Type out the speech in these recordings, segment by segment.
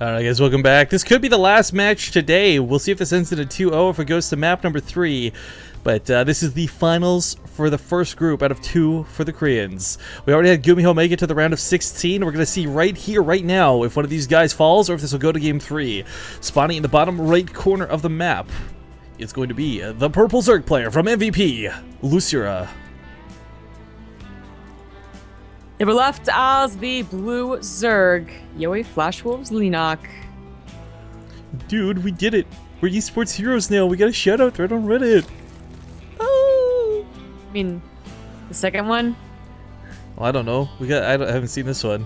Alright guys, welcome back. This could be the last match today. We'll see if this ends in a 2-0 if it goes to map number 3. But this is the finals for the first group out of 2 for the Koreans. We already had Gumiho make it to the round of 16. We're going to see right here, right now, if one of these guys falls or if this will go to game 3. Spawning in the bottom right corner of the map, it's going to be the purple Zerg player from MVP, Losira. They were left as the blue Zerg. Yoey Flash Wolves Leenock. Dude, we did it. We're esports heroes now. We got a shout out right on Reddit. Oh. I mean, the second one? Well, I don't know. I haven't seen this one.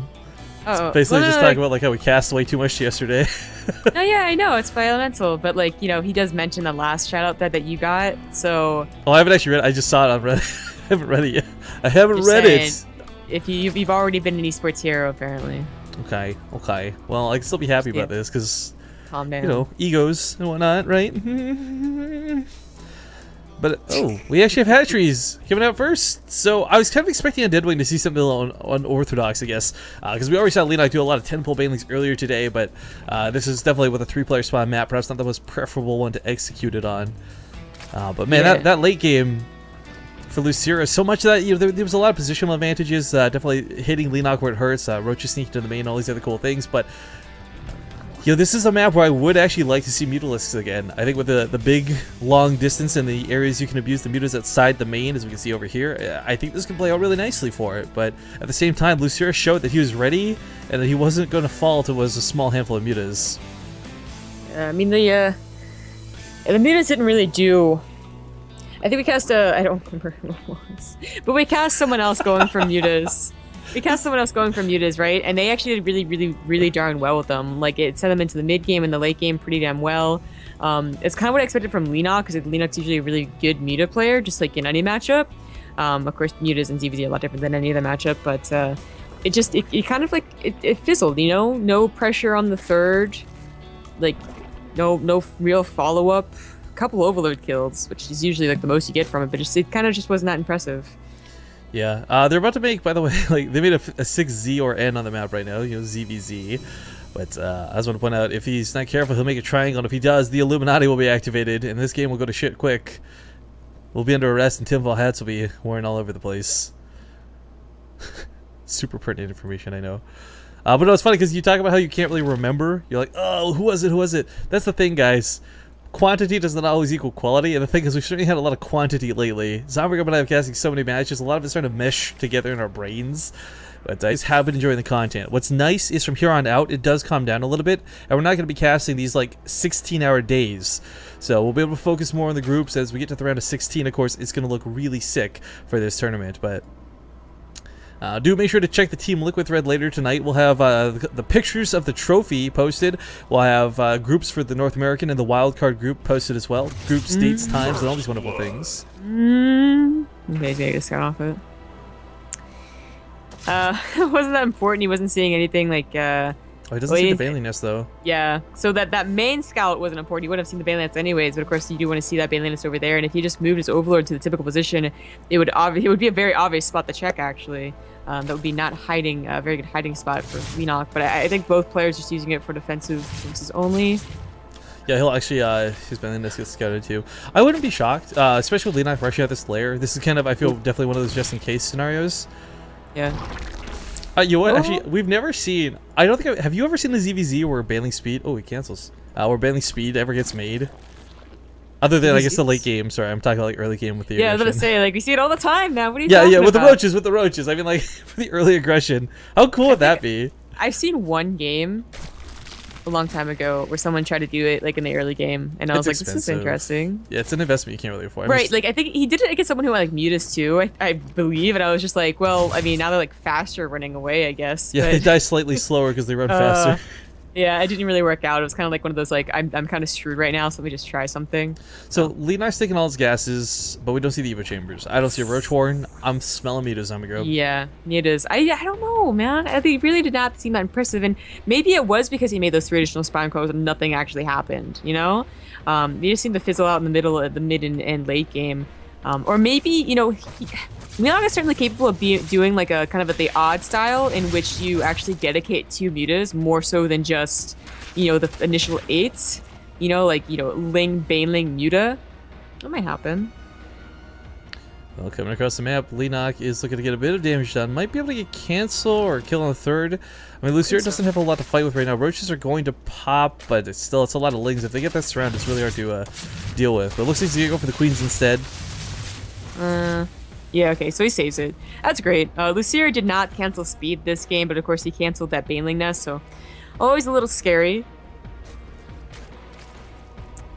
Oh, it's basically just talking about like how we cast way too much yesterday. No, yeah, I know it's by Elemental, but like he does mention the last shout out that you got. So. Oh, I haven't actually read it. I just saw it on Reddit. I haven't read it yet. I haven't read it. If you've already been an esports hero, apparently. Okay. Well, I can still be happy about this because, calm down. You know, egos and whatnot, right? But oh, we actually have hatcheries coming out first. So I was kind of expecting on Deadwing to see something unorthodox, I guess, because we already saw Leenock do a lot of 10-pull banelings earlier today. But this is definitely with a 3-player spawn map, perhaps not the most preferable one to execute it on. But man, yeah. that late game for Losira, so much that there was a lot of positional advantages, definitely hitting Leenock where it hurts, Roach sneaked into the main, all these other cool things, but this is a map where I would actually like to see Mutalisks again. I think with the big long distance and the areas you can abuse the mutas outside the main, as we can see over here, I think this can play out really nicely for it, but at the same time, Losira showed that he was ready and that he wasn't going to fall to was a small handful of mutas. I mean, the mutas didn't really do. I think we cast I don't remember who it was, but we cast someone else going for mutas. We cast someone else going for mutas, right? And they actually did really darn well with them. Like, it sent them into the mid game and the late game pretty damn well. It's kind of what I expected from Leenock, because Leenock's usually a really good muta player, just like in any matchup. Of course, mutas and ZVZ are a lot different than any other matchup, but it kind of like it fizzled, you know? No pressure on the third, like no real follow up. Couple overload kills, which is usually like the most you get from it, but it kind of just wasn't that impressive. Yeah, they're about to make, by the way, like they made a 6Z or N on the map right now, ZVZ. But I just want to point out, if he's not careful, he'll make a triangle, and if he does, the Illuminati will be activated, and this game will go to shit quick. We'll be under arrest, and tinfoil hats will be worn all over the place. Super pertinent information, I know. But no, it's funny because you talk about how you can't really remember. You're like, oh, who was it? That's the thing, guys. Quantity does not always equal quality, and the thing is, we've certainly had a lot of quantity lately. Zombie and I have casting so many matches, a lot of it's starting to mesh together in our brains. But I just have been enjoying the content. What's nice is from here on out, it does calm down a little bit, and we're not going to be casting these like 16-hour days. So we'll be able to focus more on the groups. As we get to the round of 16, of course, it's going to look really sick for this tournament. But do make sure to check the Team Liquid thread later tonight. We'll have the pictures of the trophy posted. We'll have groups for the North American and the wildcard group posted as well. Groups, dates, times, and all these wonderful things. Okay, so I just got off it. It wasn't that important. He wasn't seeing anything like. Oh, he doesn't see the Bailey Nest though. Yeah, so that main scout wasn't important. He would have seen the Bailey Nest anyways, but of course you do want to see that Bailey Nest over there. And if he just moved his Overlord to the typical position, it would be a very obvious spot to check actually. That would be not hiding a very good hiding spot for Leenock. But I think both players just using it for defensive purposes only. Yeah, he'll actually, his Bailey Nest gets scouted too. I wouldn't be shocked, especially with Leenock rushing out this lair. This is kind of, I feel, definitely one of those just-in-case scenarios. Yeah. You know what? Actually, we've never seen. I don't think. Have you ever seen the ZVZ where Bailing Speed? Oh, he cancels. Where Bailing Speed ever gets made? Other than I guess the late game. Sorry, I'm talking like early game with the. Yeah, I was gonna say like we see it all the time now. What are you? Yeah, with about? the roaches. I mean, like for the early aggression. How cool would that be? I've seen one game a long time ago where someone tried to do it like in the early game, and I was like, this is interesting. Yeah, it's an investment you can't really afford. Right, like I think he did it against someone who had like mutas too, I believe, and I was just like, well, I mean, now they're like faster running away, I guess. Yeah, but, they die slightly slower because they run faster. Yeah, it didn't really work out. It was kind of like one of those like, I'm kind of screwed right now, so let me just try something. So Leenock's taking all his gases, but we don't see the Evo chambers. I don't see a Roach Warren. I'm smelling mutas, Zombie Grove. Yeah, mutas. I don't know, man. I think it really did not seem that impressive, and maybe it was because he made those 3 additional spawn codes and nothing actually happened, you know? You just seem to fizzle out in the middle of the mid and late game. Or maybe, you know, Leenock is certainly capable of doing like a kind of the odd style in which you actually dedicate 2 mutas more so than just, you know, the initial 8. You know, like, you know, Ling, Baneling, muta. That might happen. Well, coming across the map, Leenock is looking to get a bit of damage done. Might be able to get cancel or kill on the 3rd. I mean, Losira doesn't have a lot to fight with right now. Roaches are going to pop, but it's a lot of Lings. If they get that surround, it's really hard to deal with. But it looks like he's going to go for the Queens instead. Yeah, okay, so he saves it. That's great. Losira did not cancel speed this game, but of course he canceled that Baneling nest, so always a little scary.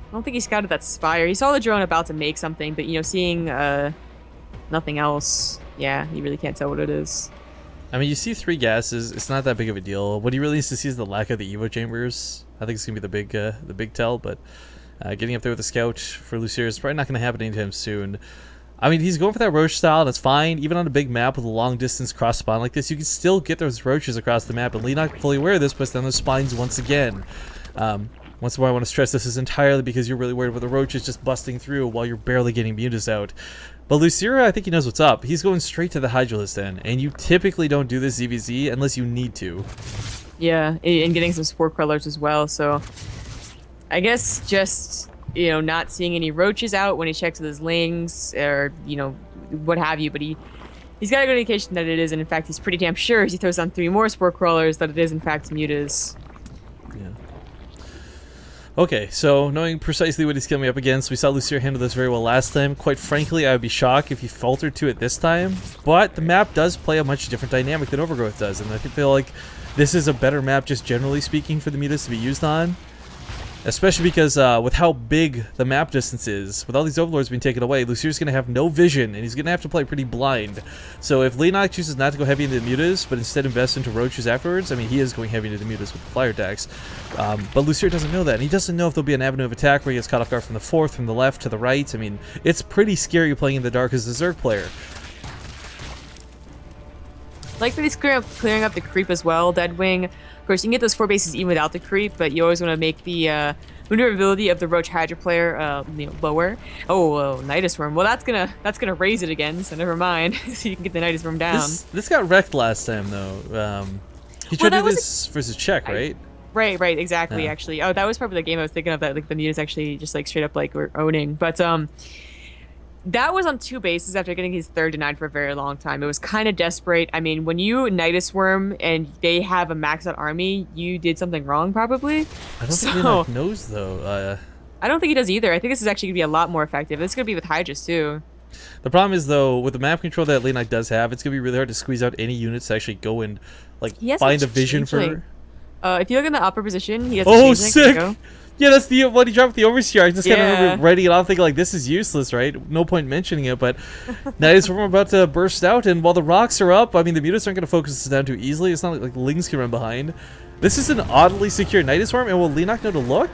I don't think he scouted that Spire. He saw the drone about to make something, but, you know, seeing nothing else, yeah, he really can't tell what it is. I mean, you see 3 gases. It's not that big of a deal. What he really needs to see is the lack of the Evo chambers. I think it's gonna be the big tell. But getting up there with the scout for Losira is probably not gonna happen anytime soon. I mean, he's going for that roach style, and it's fine. Even on a big map with a long distance cross spawn like this, you can still get those roaches across the map. And Leenock, fully aware of this, puts down those spines once again. Once more, I want to stress this is entirely because you're really worried about the roaches just busting through while you're barely getting mutas out. But Losira, I think he knows what's up. He's going straight to the Hydralisk then, and you typically don't do this ZVZ unless you need to. Yeah, and getting some spore crawlers as well, so I guess just, you know, not seeing any roaches out when he checks with his Lings, or, you know, what have you, but he's got a good indication that it is, and in fact, he's pretty damn sure as he throws on 3 more spore crawlers that it is in fact mutas. Yeah. Okay, so knowing precisely what he's coming up against, we saw Losira handle this very well last time. Quite frankly, I would be shocked if he faltered to it this time. But the map does play a much different dynamic than Overgrowth does, and I feel like this is a better map, just generally speaking, for the mutas to be used on. Especially because with how big the map distance is, with all these overlords being taken away, Lucira's going to have no vision, and he's going to have to play pretty blind. So if Leenock chooses not to go heavy into the mutas, but instead invest into roaches afterwards, I mean, he is going heavy into the mutas with the flyer attacks. But Losira doesn't know that, and he doesn't know if there'll be an avenue of attack where he gets caught off guard from the 4th, from the left to the right. I mean, it's pretty scary playing in the dark as a Zerg player. Like that he's clearing up the creep as well, Deadwing. Of course, you can get those 4 bases even without the creep, but you always want to make the maneuverability of the Roach Hydra player you know, lower. Oh, Nidus Worm. Well, that's gonna raise it again, so never mind. So you can get the Nidus Worm down. This got wrecked last time though. He tried to do this versus Czech, right? Right, exactly. Yeah. Actually, oh, that was probably the game I was thinking of. That like the mutas actually just like straight up like were owning, but that was on 2 bases after getting his 3rd denied for a very long time. It was kind of desperate. I mean, when you Nidus Worm and they have a maxed out army, you did something wrong, probably. I don't think Leenock knows, though. I don't think he does either. I think this is actually going to be a lot more effective. This is going to be with Hydras, too. The problem is, though, with the map control that Leenock does have, it's going to be really hard to squeeze out any units to actually go and like find a vision for. If you look in the upper position, he has a sick! Yeah, that's the one he dropped the Overseer. I just kind of remember writing it off thinking like this is useless, right? No point mentioning it, but Nidus Worm about to burst out, and while the rocks are up, I mean the mutas aren't going to focus this down too easily. It's not like Lings can run behind. This is an oddly secure Nidus Worm, and will Leenock know to look?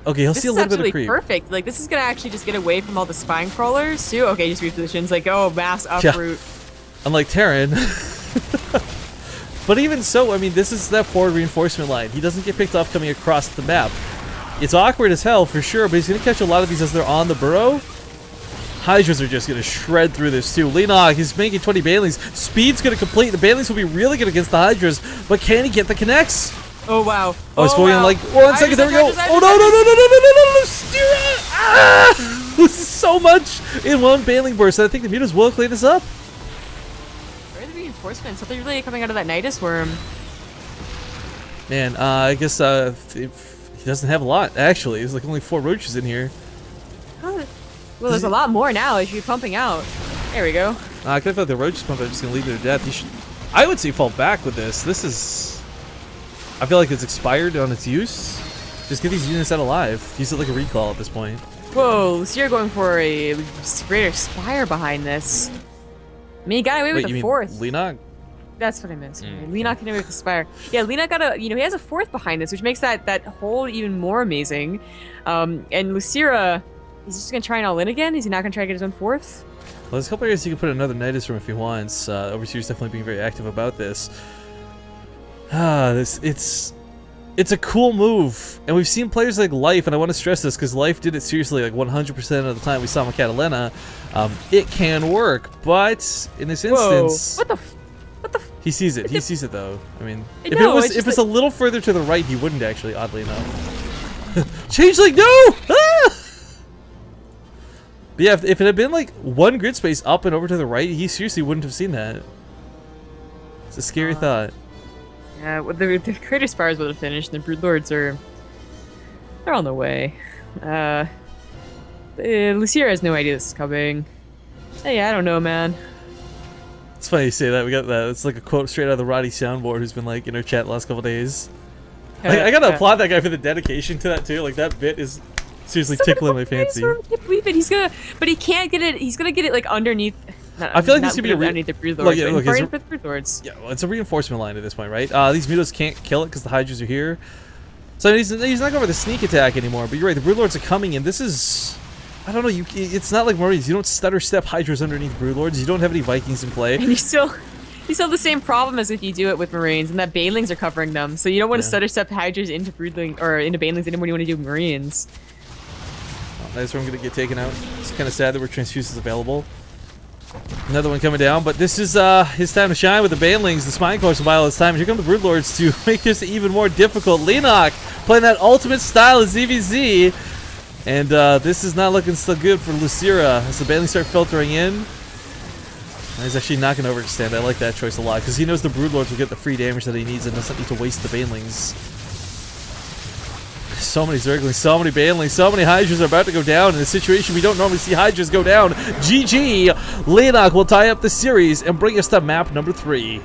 Okay, he'll see a little bit of creep. Perfect. Like this is going to actually just get away from all the spine crawlers too. Okay, just repositions. Like mass uproot. Yeah. Unlike Terran. But even so, I mean this is that forward reinforcement line. He doesn't get picked off coming across the map. It's awkward as hell, for sure, but he's going to catch a lot of these as they're on the burrow. Hydras are just going to shred through this, too. Leenock, he's making 20 Banelings. Speed's going to complete. The Banelings will be really good against the Hydras, but can he get the connects? Oh, wow. Oh, it's going in like 1 second. There we go. Oh, no. Losira! Ah! This is so much in one Baneling burst. I think the mutas will clean this up. Where are the reinforcements? Something really coming out of that Nidus Worm. Man, I guess he doesn't have a lot, actually. There's like only 4 roaches in here. Oh, well, there's a lot more now as you're pumping out. There we go. I could have thought the roaches pump are just going to lead to their death. You should, I would say fall back with this. This is... I feel like it's expired on its use. Just get these units out alive. Use it like a recall at this point. Whoa, so you're going for a greater Spire behind this. I mean, he got away with the 4th. Leenock? That's what I meant. Leenock can away with the Spire. Yeah, Leenock got a, he has a 4th behind this, which makes that hole even more amazing. And Losira, he's just gonna try and all in again. Is he not gonna try to get his own 4th? Well, there's a couple areas you can put another Nidus Worm if he wants. Overseer's definitely being very active about this. It's a cool move, and we've seen players like Life, and I want to stress this because Life did it seriously like 100% of the time we saw Catalina. It can work, but in this instance... What the He sees it. He sees it, though. I mean, if it's a little further to the right, he wouldn't actually, oddly enough. Changeling, no! Ah! But yeah, if it had been like one grid space up and over to the right, he seriously wouldn't have seen that. It's a scary thought. Yeah, well, the Creator Spires would have finished, and the Broodlords they're on the way. Losira has no idea this is coming. Hey, I don't know, man. It's funny you say that. We got that. It's like a quote straight out of the Roddy soundboard, who's been like in our chat the last couple days. Like, I gotta applaud that guy for the dedication to that too. Like that bit is seriously tickling my fancy. I can't believe it. But he can't get it. He's gonna get it like underneath. I feel like this could be underneath the Broodlords. the Broodlords. Yeah, well, it's a reinforcement line at this point, right? These Mutos can't kill it because the Hydras are here. So he's not going for the sneak attack anymore. But you're right, the Broodlords are coming in. This is, I don't know. It's not like Marines. You don't stutter step Hydras underneath Broodlords. You don't have any Vikings in play. And you still have the same problem as if you do it with Marines, and that Banelings are covering them. So you don't want to stutter step Hydras into Broodling or into Banelings anymore. You want to do Marines. Oh, that's where I'm gonna get taken out. It's kind of sad that we're transfuses available. Another one coming down, but this is his time to shine with the Banelings. The Spine Course will buy all his time. Here come the Broodlords to make this even more difficult. Leenock playing that ultimate style of ZVZ. And this is not looking so good for Losira as the Banelings start filtering in. And he's actually not going to overextend. I like that choice a lot because he knows the Broodlords will get the free damage that he needs and doesn't need to waste the Banelings. So many Zerglings, so many Banelings, so many Hydras are about to go down in a situation we don't normally see Hydras go down. GG! Leenock will tie up the series and bring us to map number 3.